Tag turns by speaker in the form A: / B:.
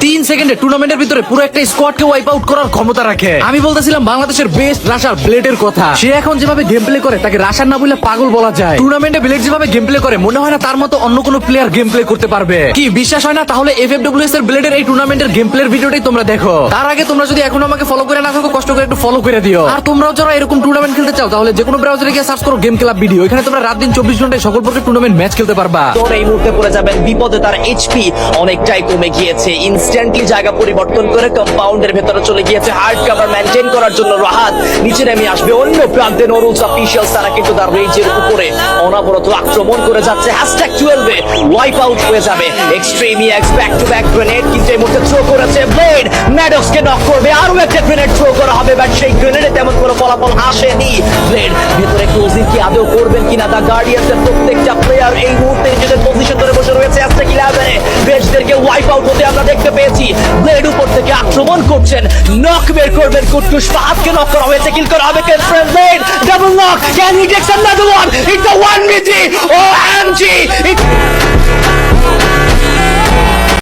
A: 3 সেকেন্ডে টুর্নামেন্টের ভিতরে পুরো একটা স্কোয়াডকে ওয়াইপ আউট করার ক্ষমতা রাখে। আমি বলতেছিলাম বাংলাদেশের বেস্ট রাশার ব্লেডের কথা। সে এখন যেভাবে গেম প্লে করে তাকে রাশার না বলে পাগল বলা যায়। টুর্নামেন্টে ব্লেড যেভাবে গেম প্লে করে মনে হয় না তার মতো অন্য কোনো প্লেয়ার গেম প্লে করতে পারবে। কি বিশ্বাস হয় না? তাহলে FFWS এর ব্লেডের এই টুর্নামেন্টের গেম প্লের ভিডিওটাই তোমরা দেখো। তার আগে তোমরা যদি এখনো আমাকে ফলো করে না থাকো কষ্ট করে একটু ফলো করে দিও। আর তোমরাও যারা এরকম টুর্নামেন্ট খেলতে চাও তাহলে যে কোনো ব্রাউজারে গিয়ে সার্চ করো গেম ক্লাব ভিডিও। এখানে তোমরা রাত দিন 24 ঘন্টায় সকল প্রকার টুর্নামেন্ট ম্যাচ খেলতে পারবা।
B: তোর এই মুহূর্তে পড়ে যাবেন বিপদে, তার এইচপি অনেকটাই কমে গিয়েছে। ইনস্ট্যান্টলি জায়গা পরিবর্তন করে কম্পাউন্ডের ভেতরে চলে গিয়েছে। হার্ড কভার মেইনটেইন করার জন্য রাহাত নিচে নেমে আসবে। অন্য প্রান্তে নুরুলস অফিশিয়ালস তারা কিন্তু তার রেঞ্জের উপরে অনবরত আক্রমণ করে যাচ্ছে। #12 এ ওয়াইপ আউট হয়ে যাবে। এক্সট্রিমিয়াক্স ব্যাক টু ব্যাক গ্রেনেড কিন্তু এই মুহূর্তে থ্রো করেছে। ব্লেড ম্যাডক্সকে নক করবে, আরো একটা গ্রেনেড থ্রো করা হবে, বাট সেই গ্রেনেডে তেমন কোনো ফলাফল আসেনি। ব্লেড ভেতরে ক্লোজিং কি আদৌ করবেন কিনা? দা গার্ডিয়ান্সের প্রত্যেকটা প্লেয়ার এই মুহূর্তে নিজেদের পজিশন ধরে বসে রয়েছে। #11 এ বেস্টদেরকে ওয়াইপ আউট হতে আমরা দেখতে পেয়েছি। ব্লেড উপর থেকে আক্রমণ করছেন, নক বের করবেন কুট্টুস। ফাহাদকে নক করা হয়েছে, কিল করা হবে blade. Double knock, can he take another one? It's a 1v3। OMG,